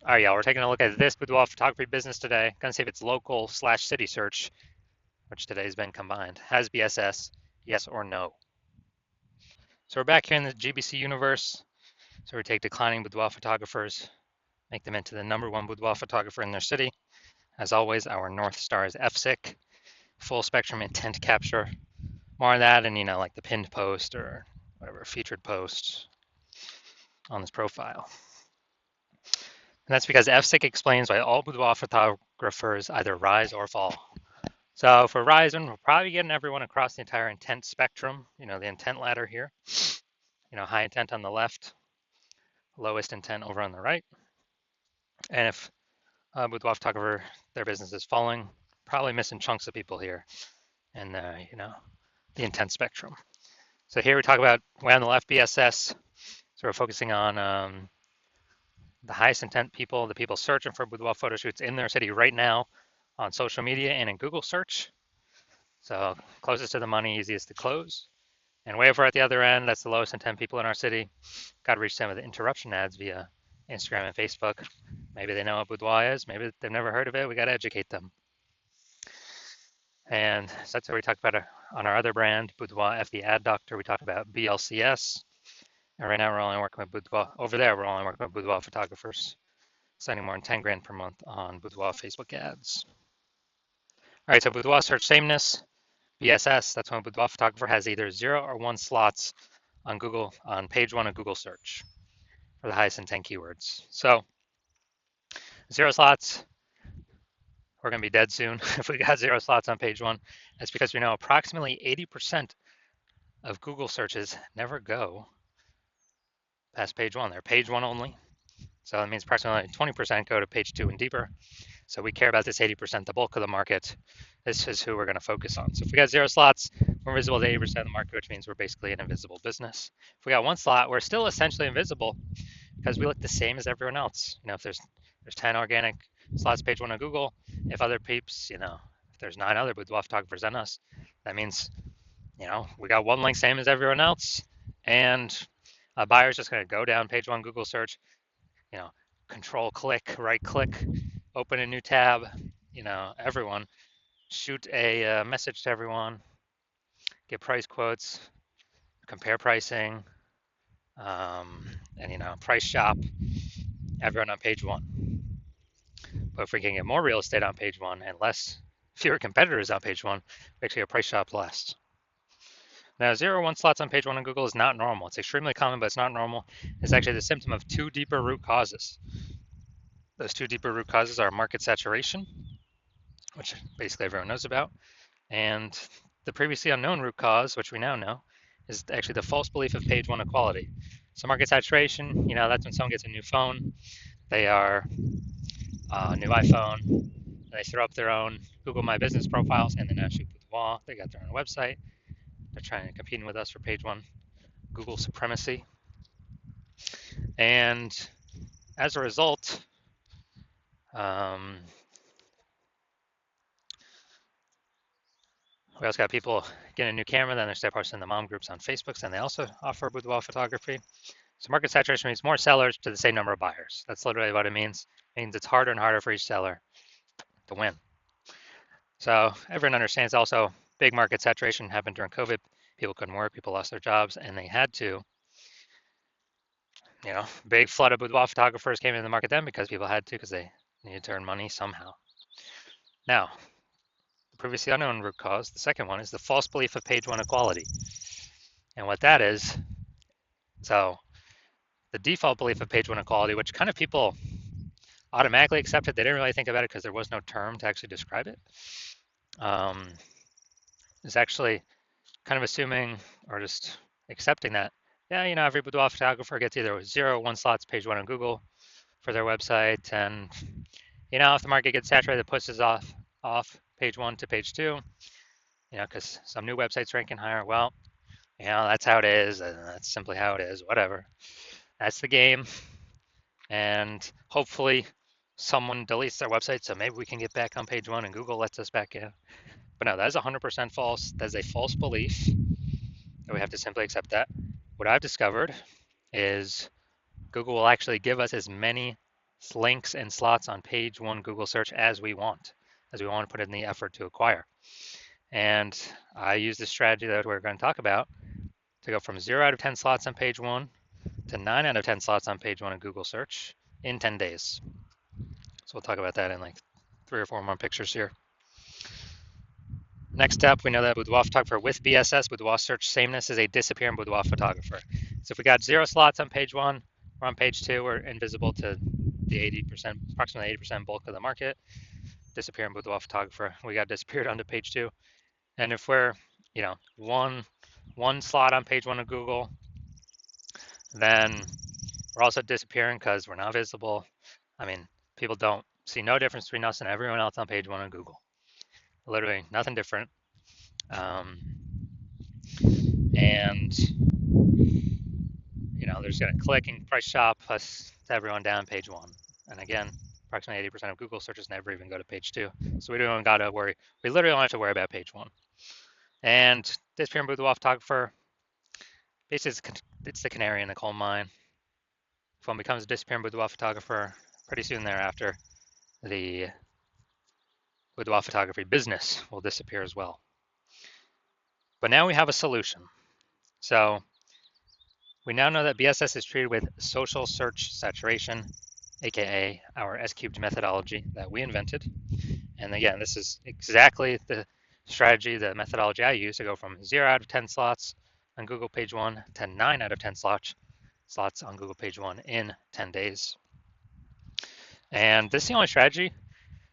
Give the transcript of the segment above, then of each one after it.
All right, y'all, we're taking a look at this boudoir photography business today. Gonna see if it's local slash city search, which today has been combined. Has BSS, yes or no? So we're back here in the GBC universe. So we take declining boudoir photographers, make them into the #1 boudoir photographer in their city. As always, our North Star is FSIC, full spectrum intent capture. More of that and, like the pinned post or whatever, featured post on this profile. And that's because FSIC explains why all boudoir photographers either rise or fall. So if we're rising, we're probably getting everyone across the entire intent spectrum, the intent ladder here. High intent on the left, lowest intent over on the right. And if boudoir photographer, their business is falling, probably missing chunks of people here in the intent spectrum. So here we talk about way on the left, BSS. So we're focusing on the highest intent people, the people searching for boudoir photo shoots in their city right now on social media and in Google search. So closest to the money, easiest to close. And way over at the other end, that's the lowest intent people in our city. Got to reach them with interruption ads via Instagram and Facebook. Maybe they know what boudoir is. Maybe they've never heard of it. We got to educate them. And so that's what we talk about on our other brand, Boudoir FD Ad Doctor. We talk about BLCS. And right now we're only working with boudoir. Over there, we're only working with boudoir photographers, spending more than 10 grand per month on boudoir Facebook ads. All right, so boudoir search sameness. BSS, that's when a boudoir photographer has either 0 or 1 slots on Google, on page 1 of Google search for the highest intent keywords. So 0 slots, we're going to be dead soon if we got 0 slots on page 1. That's because we know approximately 80% of Google searches never go past page 1. They're page 1 only. So that means approximately 20% go to page 2 and deeper. So we care about this 80%, the bulk of the market. This is who we're going to focus on. So if we got 0 slots, we're visible to 80% of the market, which means we're basically an invisible business. If we got 1 slot, we're still essentially invisible because we look the same as everyone else. If there's 10 organic slots page 1 on Google, if other peeps, if there's 9 other boudoir photographers than us, that means, we got 1 link same as everyone else, and a buyer's just going to go down page 1 Google search, control click, right click, open a new tab, everyone, shoot a message to everyone, get price quotes, compare pricing, and price shop, everyone on page 1. But if we can get more real estate on page 1 and fewer competitors on page 1, we actually get price shop less. Now, 0 or 1 slots on page 1 on Google is not normal. It's extremely common, but it's not normal. It's actually the symptom of 2 deeper root causes. Those 2 deeper root causes are market saturation, which basically everyone knows about, and the previously unknown root cause, which we now know, is actually the false belief of page 1 equality. So market saturation, that's when someone gets a new phone, they are a new iPhone, they throw up their own Google My Business profiles, and then actually boudoir, they got their own website. They're trying to compete with us for page 1 Google supremacy. And as a result, we also got people getting a new camera, then they start posting the mom groups on Facebook, and they also offer boudoir photography. So market saturation means more sellers to the same number of buyers. That's literally what it means. It means it's harder and harder for each seller to win. So everyone understands also big market saturation happened during COVID. People couldn't work, people lost their jobs, and they had to, big flood of boudoir photographers came into the market then because people had to, because they needed to earn money somehow. Now, the previously unknown root cause, the second one, is the false belief of page 1 equality. And what that is, so the default belief of page 1 equality, which kind of people automatically accepted, they didn't really think about it because there was no term to actually describe it, is actually kind of assuming or just accepting that, every boudoir photographer gets either 0 or 1 slots page 1 on Google for their website, and if the market gets saturated, it pushes off page 1 to page 2, because some new websites ranking higher. Well, that's how it is, and that's simply how it is. Whatever, that's the game, and hopefully someone deletes their website, so maybe we can get back on page 1 and Google lets us back in. But no, that is 100% false. That is a false belief, and we have to simply accept that. What I've discovered is Google will actually give us as many links and slots on page one Google search as we want to put in the effort to acquire. And I use the strategy that we're going to talk about to go from 0 out of 10 slots on page one to 9 out of 10 slots on page one of Google search in 10 days. So we'll talk about that in like 3 or 4 more pictures here. Next up, we know that Boudoir photographer with BSS, Boudoir search sameness, is a disappearing Boudoir photographer. So if we got 0 slots on page one, or on page two, we're invisible to the 80%, approximately 80% bulk of the market. Disappearing Boudoir photographer, we got disappeared onto page two. And if we're, one slot on page one of Google, then we're also disappearing because we're not visible. I mean, people don't see no difference between us and everyone else on page one of Google. Literally nothing different. And there's going to clicking price shop plus everyone down page one. And again, approximately 80% of Google searches never even go to page two. So we don't even got to worry. We literally don't have to worry about page one. And disappearing Boudoir photographer, basically it's the canary in the coal mine. If one becomes a disappearing Boudoir photographer, pretty soon thereafter, the boudoir photography business will disappear as well. But now we have a solution. So we now know that BSS is treated with social search saturation, aka our S-cubed methodology that we invented. And again, this is exactly the strategy, the methodology I use to go from 0 out of 10 slots on Google page one to 9 out of 10 slots on Google page one in 10 days. And this is the only strategy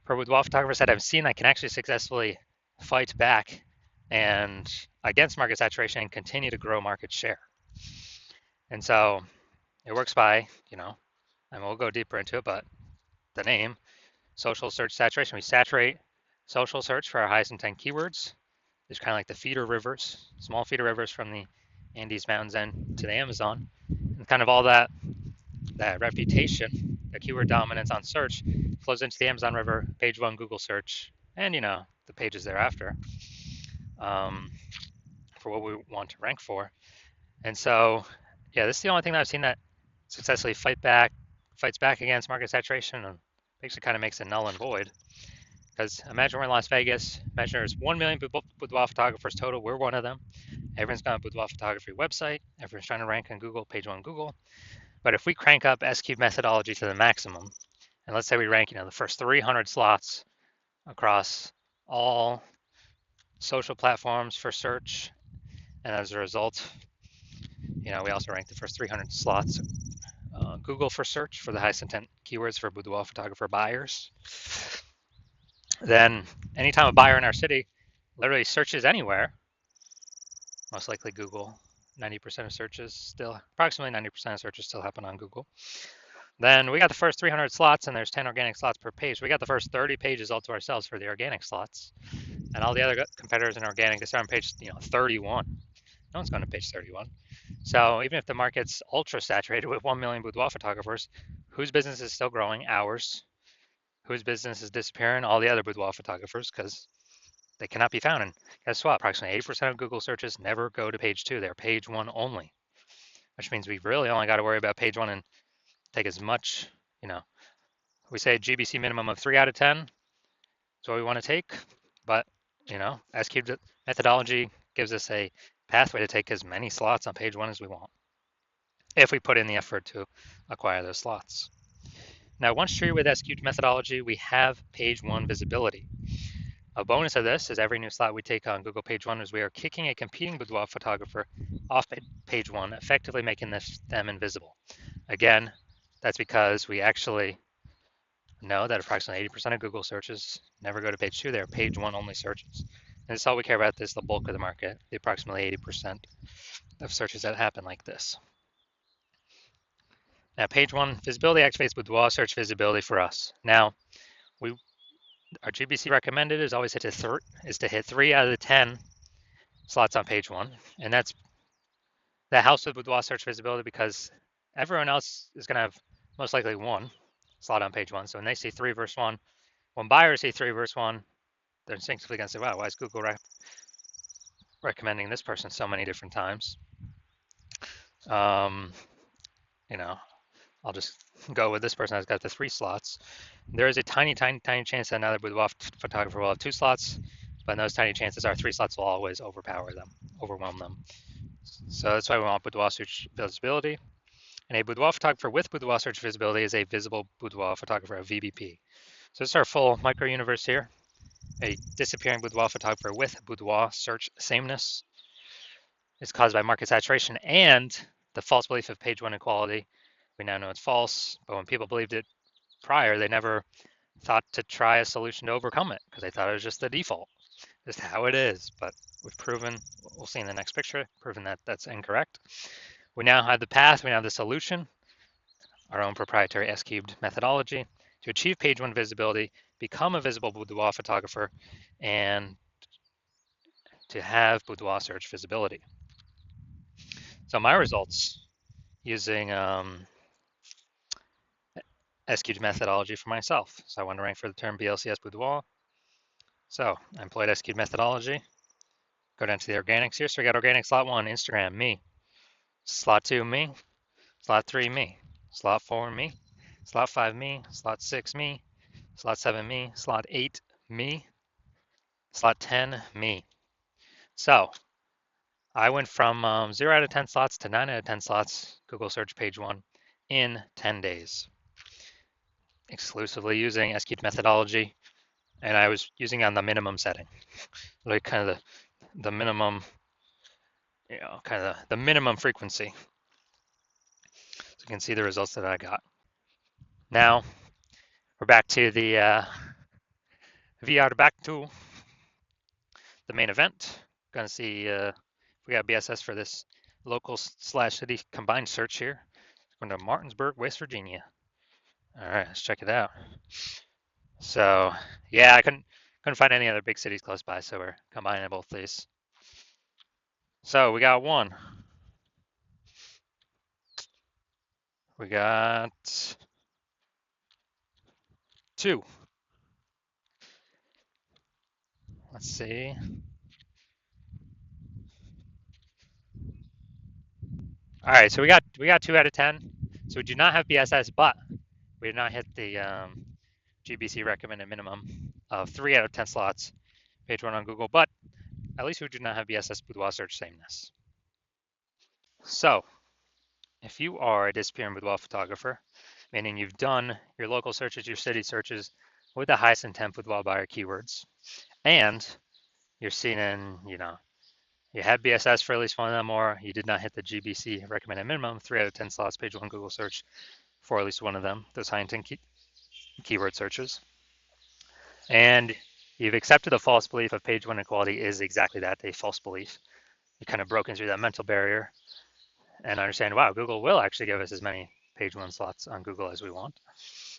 for boudoir photographers that I've seen that can actually successfully fight back and against market saturation and continue to grow market share. And so it works by, and we'll go deeper into it, but the name, social search saturation. We saturate social search for our highest intent keywords. It's kind of like the feeder rivers, small feeder rivers from the Andes Mountains end to the Amazon. And kind of all that reputation, the keyword dominance on search flows into the Amazon River, page one Google search, and the pages thereafter for what we want to rank for. And so, yeah, this is the only thing that I've seen that successfully fights back against market saturation and basically kind of makes it null and void. Because imagine we're in Las Vegas, imagine there's 1 million boudoir photographers total, we're one of them. Everyone's got a boudoir photography website, everyone's trying to rank on Google, page one Google. But if we crank up S-cube methodology to the maximum, and let's say we rank, the first 300 slots across all social platforms for search, and as a result, we also rank the first 300 slots Google for search for the highest intent keywords for boudoir photographer buyers. Then anytime a buyer in our city literally searches anywhere, most likely Google, 90% of searches still, approximately 90% of searches still happen on Google. Then we got the first 300 slots and there's 10 organic slots per page. We got the first 30 pages all to ourselves for the organic slots. And all the other competitors in organic, they start on page 31. No one's going to page 31. So even if the market's ultra saturated with 1 million boudoir photographers, whose business is still growing? Ours. Whose business is disappearing? All the other boudoir photographers, because they cannot be found. And guess what? Approximately 80% of Google searches never go to page two. They're page one only, which means we really only got to worry about page one and take as much, we say GBC minimum of 3 out of 10 is what we want to take. But, S-cubed methodology gives us a pathway to take as many slots on page one as we want, if we put in the effort to acquire those slots. Now, once treated with S-cubed methodology, we have page one visibility. A bonus of this is every new slot we take on Google page one is we are kicking a competing boudoir photographer off page one, effectively making them invisible. Again, that's because we actually know that approximately 80% of Google searches never go to page two. They're page one only searches. And that's all we care about. This is the bulk of the market, the approximately 80% of searches that happen like this. Now, page one visibility activates boudoir search visibility for us. Now, our GBC recommended is always to hit 3 out of the 10 slots on page one, and that helps with boudoir search visibility because everyone else is going to have most likely one slot on page one. So when they see 3 versus 1, when buyers see 3 versus 1, they're instinctively going to say, wow, why is Google recommending this person so many different times? I'll just go with this person that's got the 3 slots. There is a tiny, tiny, tiny chance that another boudoir photographer will have 2 slots, but those tiny chances are 3 slots will always overwhelm them. So that's why we want boudoir search visibility. And a boudoir photographer with boudoir search visibility is a visible boudoir photographer, a VBP. So this is our full micro universe here. A disappearing boudoir photographer with boudoir search sameness is caused by market saturation and the false belief of page 1 equality. We now know it's false, but when people believed it prior, they never thought to try a solution to overcome it because they thought it was just the default, just how it is. But we've proven, we'll see in the next picture, proven that that's incorrect. We now have the path, we now have the solution, our own proprietary S-cubed methodology to achieve page 1 visibility, become a visible boudoir photographer, and to have boudoir search visibility. So my results using S-cubed methodology for myself. So I want to rank for the term BLCS boudoir. So I employed S-cubed methodology. Go down to the organics here. So we got organic slot 1, Instagram, me. Slot 2, me. Slot 3, me. Slot 4, me. Slot 5, me. Slot 6, me. Slot 7, me. Slot 8, me. Slot 10, me. So I went from 0 out of 10 slots to 9 out of 10 slots, Google search page 1, in 10 days, exclusively using S-cubed methodology. And I was using on the minimum setting, like kind of the minimum, kind of the minimum frequency. So you can see the results that I got. Now we're back to the VR back to the main event. Gonna see if we got BSS for this local slash city combined search here. Going to Martinsburg, West Virginia. All right, let's check it out. So yeah, I couldn't find any other big cities close by, so we're combining both these. So we got 1. We got 2. Let's see. All right, so we got 2 out of 10. So we do not have BSS, but we did not hit the GBC recommended minimum of 3 out of 10 slots, page 1 on Google, but at least we do not have BSS boudoir search sameness. So if you are a disappearing boudoir photographer, meaning you've done your local searches, your city searches with the highest intent boudoir buyer keywords, and you're seen in, you had BSS for at least one of them, or you did not hit the GBC recommended minimum, 3 out of 10 slots, page 1 Google search for at least one of them, those high intent keyword searches. And you've accepted the false belief of page 1 equality is exactly that, a false belief. You kind of broken through that mental barrier and understand, wow, Google will actually give us as many page 1 slots on Google as we want.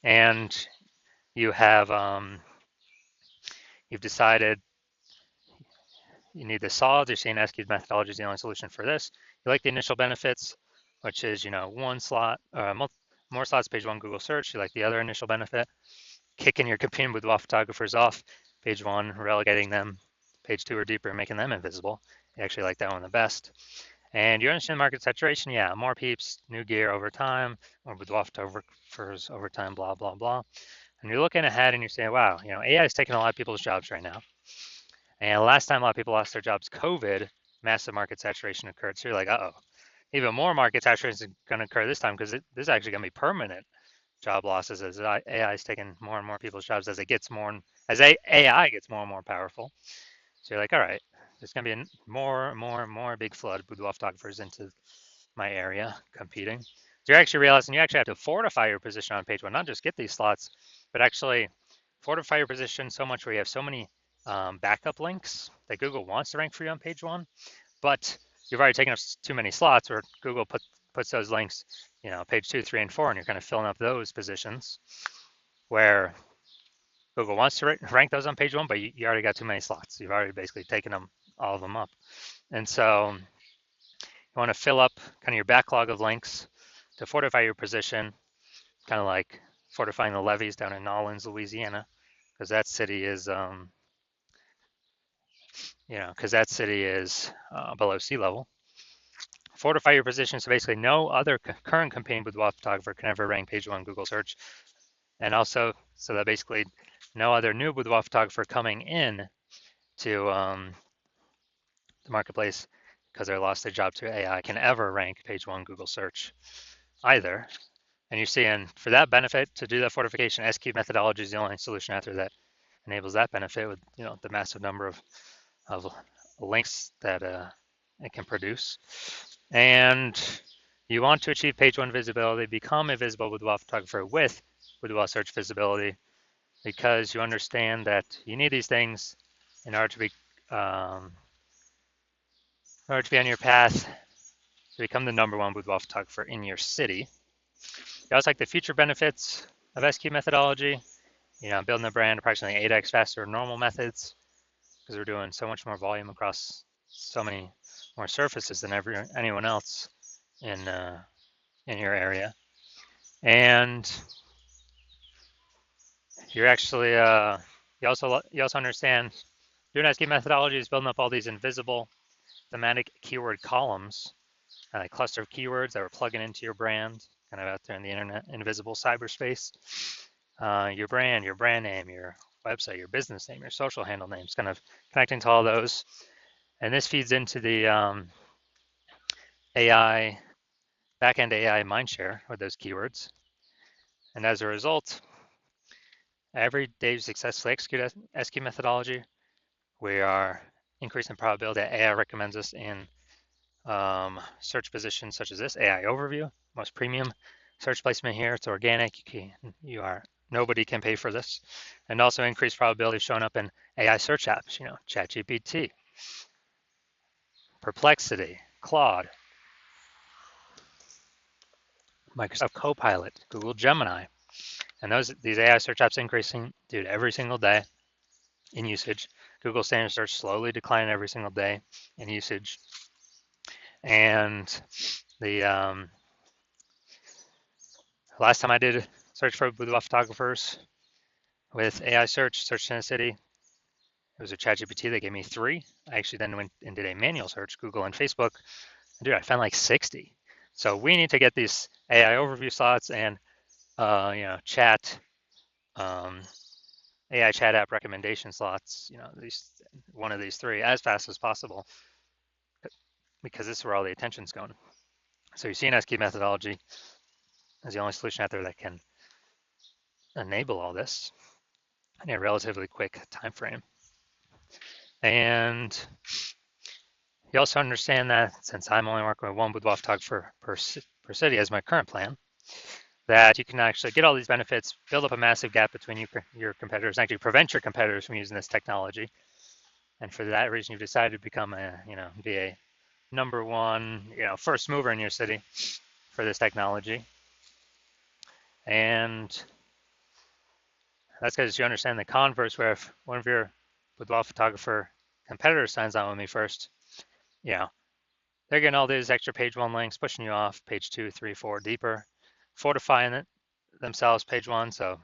And you have, you've decided you need the solids. You're saying S-cubed methodology is the only solution for this. You like the initial benefits, which is, 1 slot, more slots, page 1 Google search. You like the other initial benefit, kicking your competing boudoir photographers off page 1, relegating them page 2 or deeper, making them invisible. You actually like that one the best. And you understand market saturation, yeah, more peeps, new gear over time, more boudoir photographers over time, blah, blah, blah. And you're looking ahead and you're saying, wow, AI is taking a lot of people's jobs right now. And last time a lot of people lost their jobs, COVID, massive market saturation occurred. So you're like, uh-oh, even more market saturation is going to occur this time because this is actually going to be permanent job losses as AI is taking more and more people's jobs as AI gets more and more powerful. So you're like, all right, there's going to be more and more big flood of boudoir photographers into my area competing. So you're actually realizing you actually have to fortify your position on page 1, not just get these slots, but actually fortify your position so much where you have so many backup links that Google wants to rank for you on page 1, but you've already taken up too many slots where Google puts those links, page 2, 3, and 4, and you're kind of filling up those positions where Google wants to rank those on page 1, but you already got too many slots. You've already basically taken all of them up. And so you want to fill up kind of your backlog of links to fortify your position, kind of like fortifying the levees down in Nolens, Louisiana, because that city is, below sea level. fortify your position so basically no other current competing boudoir photographer can ever rank page one Google search, and also so that basically no other new boudoir photographer coming in to the marketplace because they lost their job to AI can ever rank page one Google search either. And you're seeing for that benefit to do that fortification, SQ methodology is the only solution out there that enables that benefit with the massive number of links that it can produce. And you want to achieve page one visibility, become a visible boudoir photographer with boudoir search visibility, because you understand that you need these things in order to be um, on your path to become the number one boudoir photographer in your city. You also like the future benefits of SQ methodology. Building a brand approximately 8x faster than normal methods because we're doing so much more volume across so many more surfaces than anyone else in your area. And you're actually you also understand doing SQ methodology is building up all these invisible thematic keyword columns, a cluster of keywords that we're plugging into your brand, kind of out there in the internet, invisible cyberspace. Your brand name, your website, your business name, your social handle names, kind of connecting to all those. And this feeds into the AI, backend AI mindshare with those keywords. And as a result, every day you successfully execute SQ methodology, we are increasing the probability that AI recommends us in search positions such as this, AI overview, most premium search placement here. It's organic. Nobody can pay for this. And also increased probability of showing up in AI search apps, ChatGPT, Perplexity, Claude, Microsoft Copilot, Google Gemini. And these AI search apps increasing, dude, every single day in usage. Google standard search slowly declining every single day in usage. And the last time I did search for boudoir photographers with AI search in a city, it was a ChatGPT. They gave me 3. I actually then went and did a manual search, Google and Facebook. And dude, I found like 60. So we need to get these AI overview slots and chat AI chat app recommendation slots. One of these 3 as fast as possible, because this is where all the attention's going. So you're seeing SQ methodology as the only solution out there that can enable all this in a relatively quick time frame. And you also understand that since I'm only working with one boudoir photographer per city as my current plan, that you can actually get all these benefits, build up a massive gap between your competitors, and actually prevent your competitors from using this technology. And for that reason, you've decided to become be a number one, first mover in your city for this technology. And that's because you understand the converse, where if one of your boudoir photographer competitors signs on with me first, they're getting all these extra page one links, pushing you off page 2, 3, 4 deeper, fortifying it themselves page one. So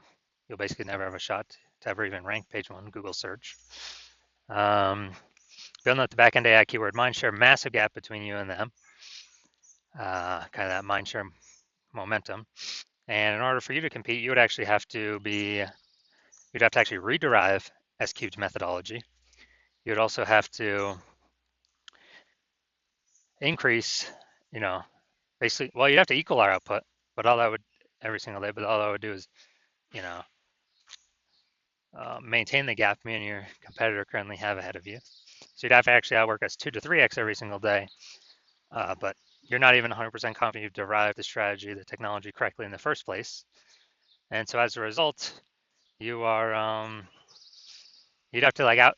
you'll basically never have a shot to ever even rank page one Google search. Building up the backend AI keyword mindshare, massive gap between you and them. Kind of that mindshare momentum. And in order for you to compete, you'd actually have to actually rederive S-cubed methodology. You'd also have to increase, basically, well, you'd have to equal our output, but all that would do is, maintain the gap me and your competitor currently have ahead of you. So you'd have to actually outwork us 2 to 3x every single day. But you're not even 100% confident you've derived the strategy, the technology correctly in the first place. And so as a result, you are, you'd have to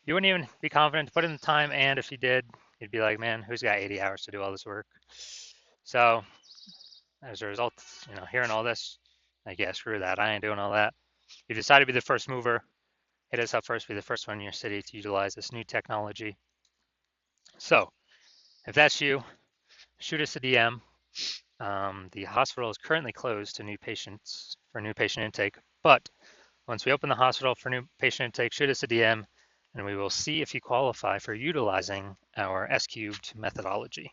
you wouldn't even be confident to put in the time. And if you did, you'd be like, man, who's got 80 hours to do all this work? So as a result, hearing all this, like, yeah, screw that. I ain't doing all that. You decide to be the first mover. Hit us up first, be the first one in your city to utilize this new technology. So if that's you, shoot us a DM. The hospital is currently closed to new patient intake, but once we open the hospital for new patient intake, shoot us a DM and we will see if you qualify for utilizing our S cubed methodology.